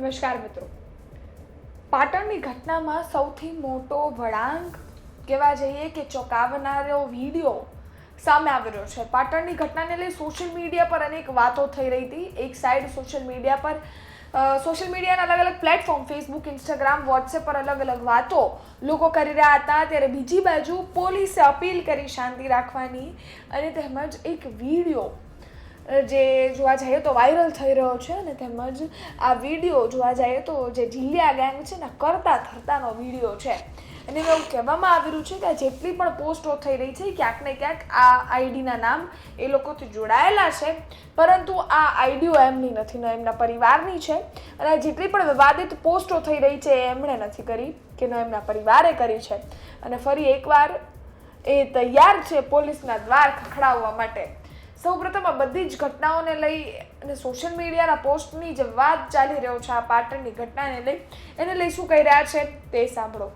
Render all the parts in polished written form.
નમસ્કાર મિત્રો. પાટણની ઘટનામાં સૌથી મોટો વળાંક કહેવા જઈએ કે ચોંકાવનારો વિડીયો સામે આવ્યો છે. પાટણની ઘટનાને લઈ સોશિયલ મીડિયા પર અનેક વાતો થઈ રહી હતી. એક સાઈડ સોશિયલ મીડિયાના અલગ અલગ પ્લેટફોર્મ ફેસબુક, ઇન્સ્ટાગ્રામ, વોટ્સએપ પર અલગ અલગ વાતો લોકો કરી રહ્યા હતા, ત્યારે બીજી બાજુ પોલીસે અપીલ કરી શાંતિ રાખવાની અને તેમજ એક વિડીયો જે જોવા જઈએ તો વાયરલ થઈ રહ્યો છે અને તેમજ આ વિડીયો જોવા જઈએ તો જે જીલિયા ગેંગ છે ને કરતા ધરતાનો વિડીયો છે અને એવું કહેવામાં આવી રહ્યું છે કે જેટલી પણ પોસ્ટો થઈ રહી છે ક્યાંક ને ક્યાંક આ આઈડીના નામ એ લોકોથી જોડાયેલા છે, પરંતુ આ આઈડીઓ એમની નથી, એમના પરિવારની છે અને જેટલી પણ વિવાદિત પોસ્ટો થઈ રહી છે એ એમણે નથી કરી કે ન એમના પરિવારે કરી છે અને ફરી એકવાર એ તૈયાર છે પોલીસના દ્વાર ખખડાવવા માટે. સૌપ્રથમ આ બધી જ ઘટનાઓને લઈ અને સોશિયલ મીડિયાના પોસ્ટની જે વાત ચાલી રહ્યો છે આ પાટણની ઘટનાને લઈ એને લઈ શું કહી રહ્યા છે તે સાંભળો.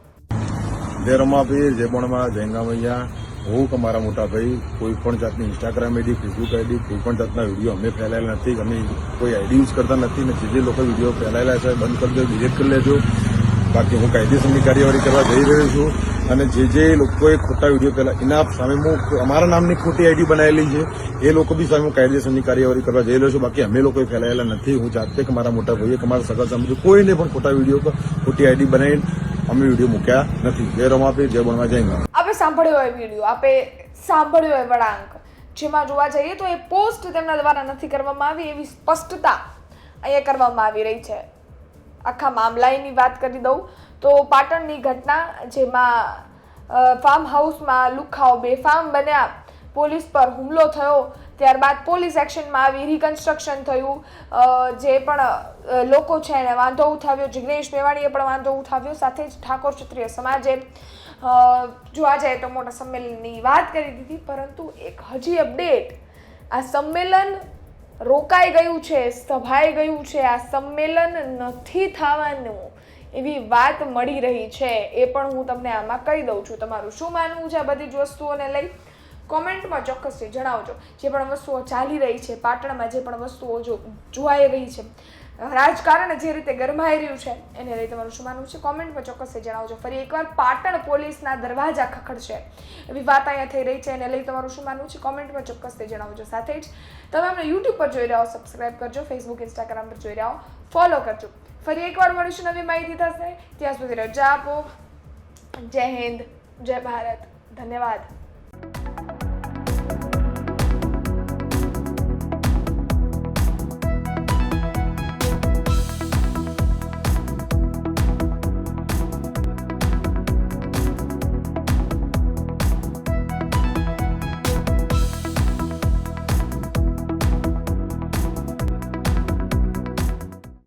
જય રમાપીર, જય બણમાં, જય ગામૈયા. હું કે મારા મોટા ભાઈ કોઈ પણ જાતની ઇન્સ્ટાગ્રામ આઈડી, ફેસબુક આઈડી, કોઈ પણ જાતના વિડીયો અમે ફેલાયેલા નથી. અમે કોઈ આઈડી યુઝ કરતા નથી ને જે લોકો વિડીયો ફેલાયેલા છે બંધ કરી દો, ડિલીટ કરી લેજો. બાકી હું કાયદેસરની કાર્યવાહી કરવા જઈ રહ્યો છું અને જે લોકોએ ખોટા વિડીયો પહેલા એના સામે હું અમારા નામની ખોટી આઈડી બનાવેલી છે એ લોકો બી સામે હું કાયદેસરની કાર્યવાહી કરવા જઈ રહ્યો છું. બાકી અમે લોકોએ ફેલાયેલા નથી. હું જાતે કે મારા મોટા ભાઈએ કે મારા સગા સમજો કોઈને પણ ખોટા વિડીયો ખોટી આઈડી બનાવીને અમે વિડીયો મૂક્યા નથી. જય રમાપીર, જય બણવા, જય ગામ. આપણે સાંભળ્યો એ વિડીયો, આપણે સાંભળ્યો એ વળાંક, જેમાં જોવા જઈએ તો એ પોસ્ટ તેમના દ્વારા નથી કરવામાં આવી એવી સ્પષ્ટતા અહીંયા કરવામાં આવી રહી છે. આખા મામલાની વાત કરી દઉં તો પાટણની ઘટના જેમાં ફાર્મ હાઉસમાં લુખાઓ બેફામ બન્યા, પોલીસ પર હુમલો થયો, ત્યારબાદ પોલીસ એક્શનમાં આવી, રિકન્સ્ટ્રક્શન થયું, જે પણ લોકો છે એને વાંધો ઉઠાવ્યો, જિગ્નેશ મેવાણીએ પણ વાંધો ઉઠાવ્યો, સાથે જ ઠાકોર ક્ષત્રિય સમાજે જોવા જાય તો મોટા સંમેલનની વાત કરી દીધી. પરંતુ એક હજી અપડેટ, આ સંમેલન રોકાઈ ગયું છે, સભાઈ ગયું છે, આ સંમેલન નથી થવાનું એવી વાત મળી રહી છે. એ પણ હું તમને આમાં કહી દઉં છું. તમારું શું માનવું છે આ બધી જ વસ્તુઓને લઈ કોમેન્ટમાં ચોક્કસથી જણાવજો. જે પણ વસ્તુઓ ચાલી રહી છે પાટણમાં, જે પણ વસ્તુઓ જોવાઈ રહી છે, રાજકારણ જે રીતે ગરમાઈ રહ્યું છે એને લઈ તમારું શું માનવું છે કોમેન્ટમાં ચોક્કસથી જણાવજો. ફરી એકવાર પાટણ પોલીસના દરવાજા ખખડશે એવી વાત અહીંયા થઈ રહી છે, એને લઈ તમારું શું માનવું છે કોમેન્ટમાં ચોક્કસથી જણાવજો. સાથે જ તમે અમને યુટ્યુબ પર જોઈ રહ્યા હો, સબસ્ક્રાઇબ કરજો, ફેસબુક, ઇન્સ્ટાગ્રામ પર જોઈ રહ્યા હો, ફોલો કરજો. ફરી એકવાર મળીશું નવી માહિતી થશે. ત્યાં સુધી રજા આપો. જય હિન્દ, જય ભારત, ધન્યવાદ.